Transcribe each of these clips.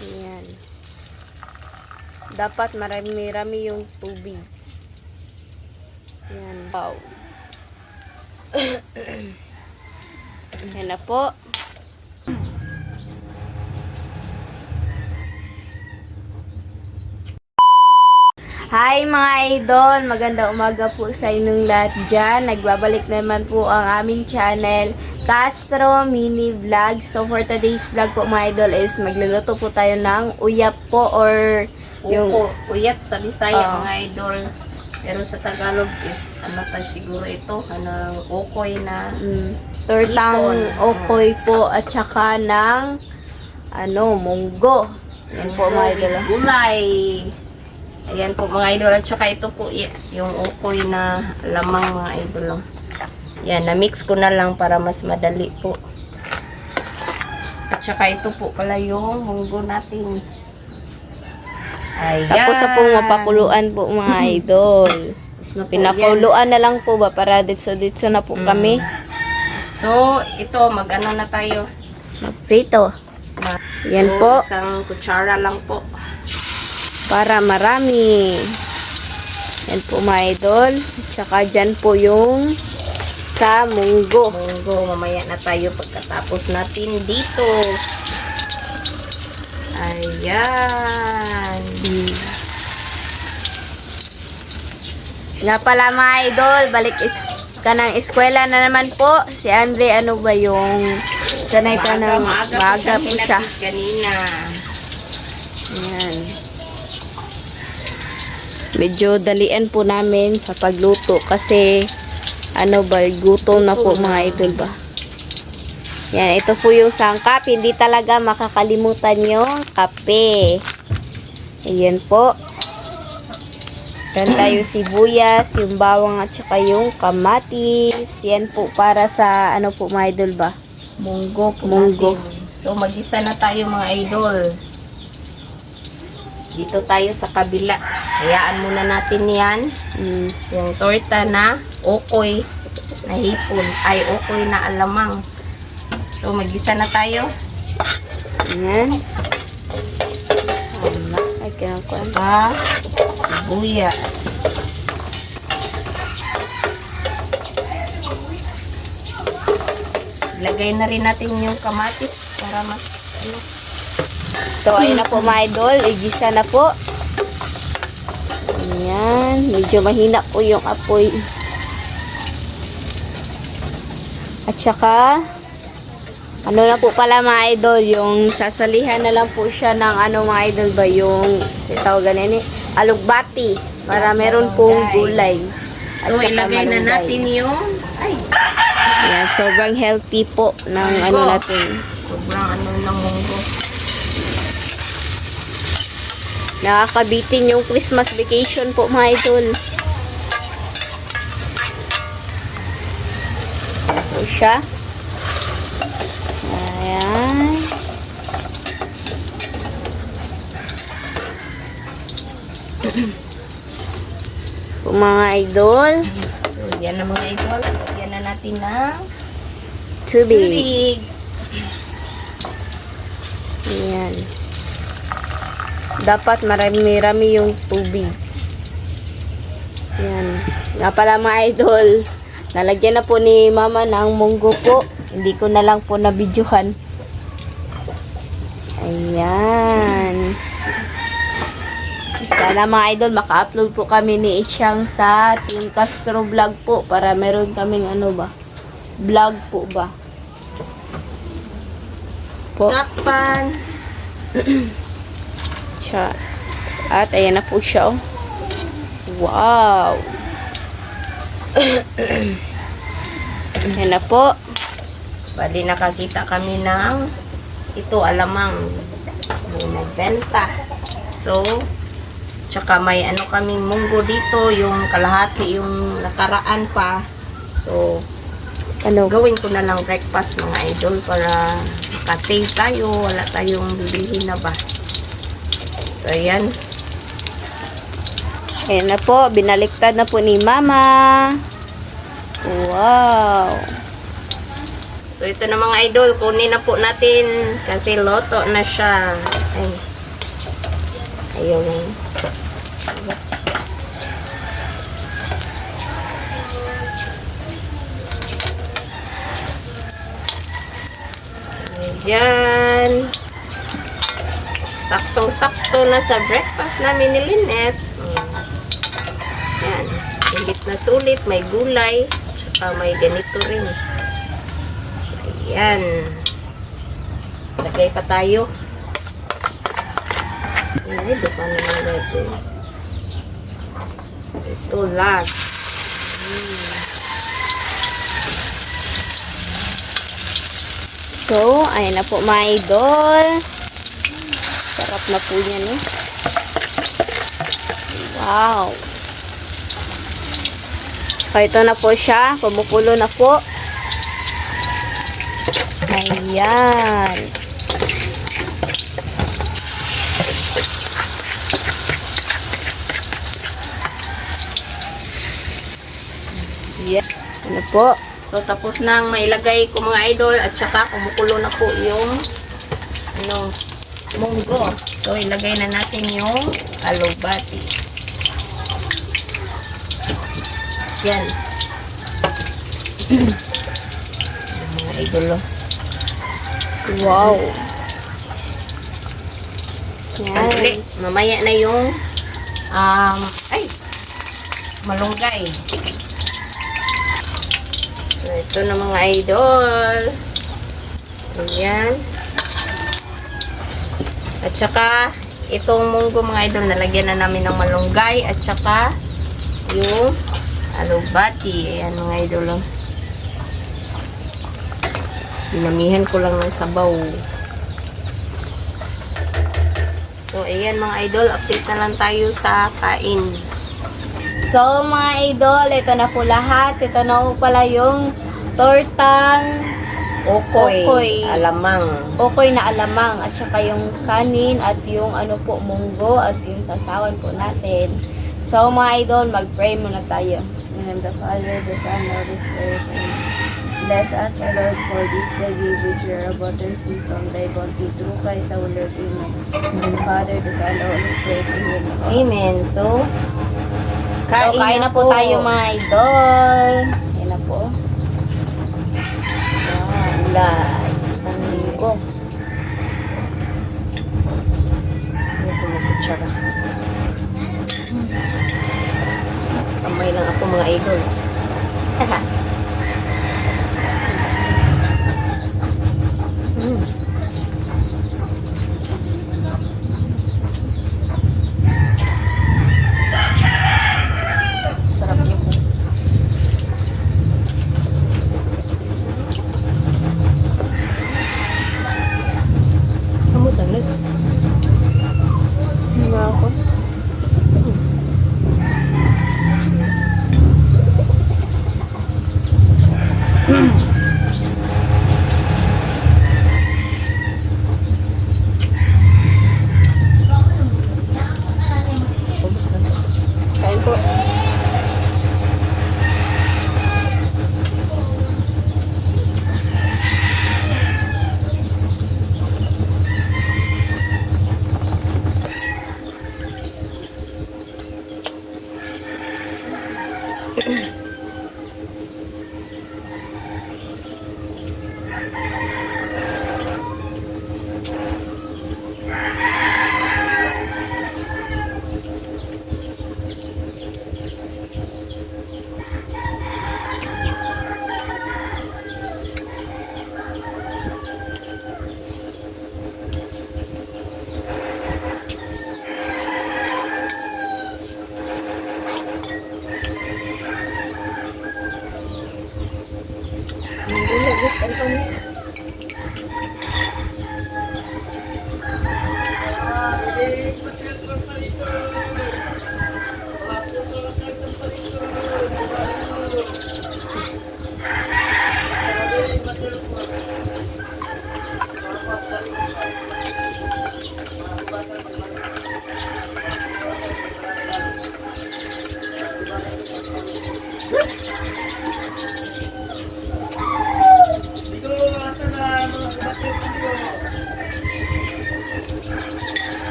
Ayan. Dapat marami-rami yung tubig. Ayan. Wow. Ayan na po. Hi mga idol! Maganda umaga po sa inyong lahat dyan. Nagbabalik naman po ang aming channel, Castro Mini Vlog. So for today's vlog po mga idol is magluluto po tayo ng uyap po or yung uyap sa Bisaya mga idol. Pero sa Tagalog is ano ta siguro ito, okoy na tortang hipon. okoy po at saka ng munggo. Yan po mga idol. Gulay. Ayan po mga idol. At saka ito po yung okoy na lamang mga idol. Yan, na-mix ko na lang para mas madali po. At saka ito po pala yung munggo natin. Ayan. Tapos na po mapakuluan po mga idol. Pinakuluan na lang po ba para ditso na po kami. So, ito mag-ano na tayo. Prito. Yan po. Isang kutsara lang po. Para marami. Yan po mga idol. Tsaka dyan po yung sa munggo. Munggo, mamaya na tayo pagkatapos natin dito. Ayan. Nga pala mga idol, balik ka ng eskwela na naman po. Si Andre, ano ba yung sanay ka ng maaga po siya. Kanina. Ayan. Medyo dalian po namin sa pagluto kasi gutom na po mga idol ba. Yan, ito po yung sangkap. Hindi talaga makakalimutan yung kape. Ayan po. Yan tayo sibuyas, yung bawang at saka yung kamatis. Yan po para sa po mga idol ba? Munggo po Munggo. natin. So, mag-isa na tayo mga idol. Dito tayo sa kabila. Hayaan muna natin yan. Yung torta na okoy na hipon. Ay, okoy na alamang. So, mag-isa na tayo. Ayan. Ay, kinakuha. Sibuyas. Lagay na rin natin yung kamatis para mas So, ayun na po mga idol. Igisa na po. Ayan. Medyo mahina po yung apoy. At saka, na po pala mga idol, yung sasalihan na lang po siya ng mga idol ba, yung tawagan nini, alugbati. Para meron pong gulay. At so, saka ilagay na malunggay. natin yung Ayan, sobrang healthy po ng natin. sobrang ng munggo. Nakakabitin yung Christmas vacation po mga idol. Ito siya. Ayan. Po mga idol. So, yan na mga idol. Yan na natin ng Tubig. Ayan. Dapat marami-rami yung tubig. Ayan. Nga pala mga idol, nalagyan na po ni mama ng munggo po. Hindi ko na lang po na-videohan. Ayan. Sana mga idol, maka-upload po kami ni Isyang sa Team Castro Vlog po para meron kaming vlog po ba. Po. takpan. Siya. At ayan na po siya. Wow. Ayan na po. Bali nakakita kami ng ito alamang may nagbenta. So, tsaka may kaming munggo dito, yung kalahati yung nakaraan pa. So, gawin ko na lang breakfast mga idol para makasave tayo, wala tayong bibilihin na ba. So, ayan. Ayan na po. Binaliktad na po ni mama. Wow. So, ito na mga idol. Kunin na po natin kasi loto na siya. Ay. Ayaw na. Ayan. Saktong-sakto na sa breakfast namin ni Lynette. Ayan. Higit na sulit. May gulay. Tsaka may ganito rin. So, ayan. Lagay pa tayo. Ay, di pa naman gagawin. Ito last. So, ayan na po mga idol. Sarap na po yan eh. Wow. So, ito na po siya. Kumukulo na po. Ayan. Yeah. Ano po? So, tapos nang mailagay ko mga idol at saka kumukulo na po yung munggo. So, ilagay na natin yung alubati. Yan. Mga idol. Wow. Siyempre, Yan. mamaya na yung malunggay. So, ito na mga idol. Ayan. At saka, itong munggo mga idol, nalagyan na namin ng malunggay at saka yung alubati. Ayan mga idol. Dinamihan ko lang ng sabaw. So, ayan mga idol, update na lang tayo sa kain. So, mga idol, ito na po lahat. Ito na po pala yung tortang Okoy. Alamang. okoy na alamang. At saka yung kanin at yung ano po, munggo at yung sasawan po natin. So, mga idol, mag-pray muna tayo. In the name of the Father, the Son, and the Spirit. Amen. Bless us, O Lord, for this day which we are about to receive from thy bounty through Christ our Lord. Amen. In the Father, the Son, and the Holy Spirit. Amen. Amen. So, Kain na po tayo mga idol. Kain na po. Yan. Ang munggo. Ano ko kutsara? Kamay lang ako mga idol. Sarap niyo po. Kamu tanggit. Nga ako. Kain po.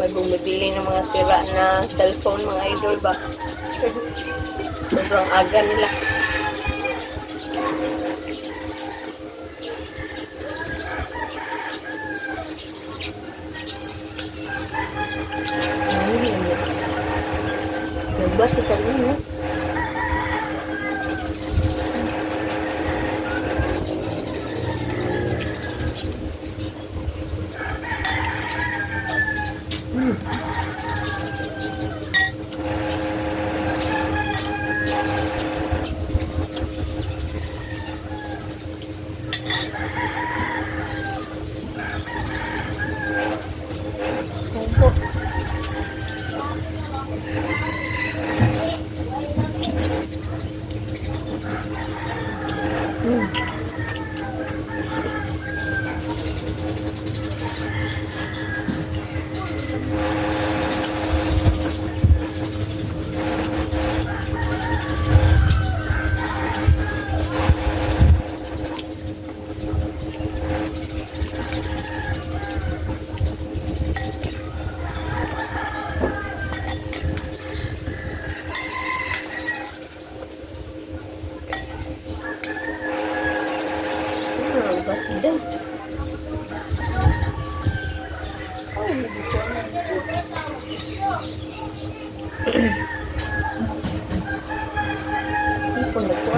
may bumibili ng mga sira na cellphone, mga idol ba? Sobrang aga nila. Nagbat ka rin, no? Batida. Hipon na po.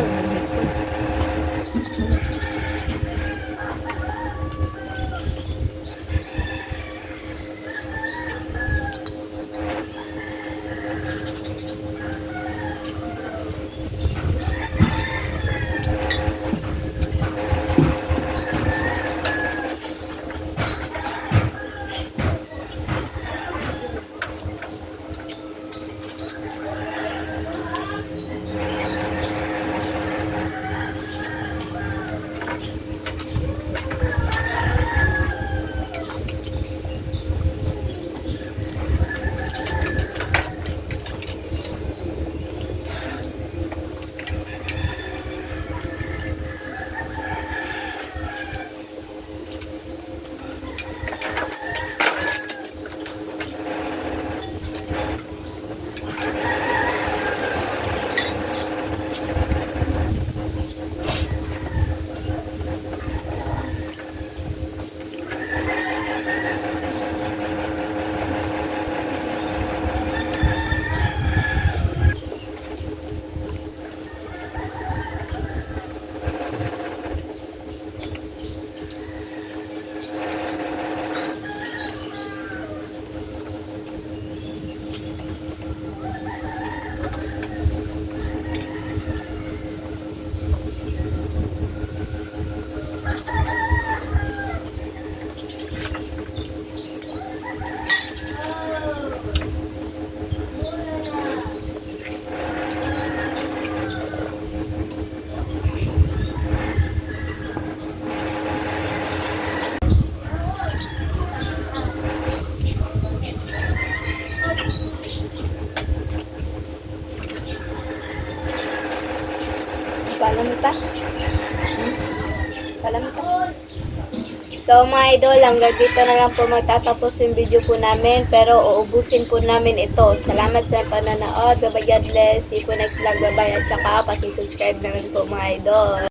Palamita? Palamita? So mga idol, hanggang dito na lang po magtatapos yung video po namin. Pero uubusin po namin ito. Salamat sa pananood. Bye-bye, God bless. See you po next vlog. Bye-bye. At saka, pati-subscribe na rin po mga idol.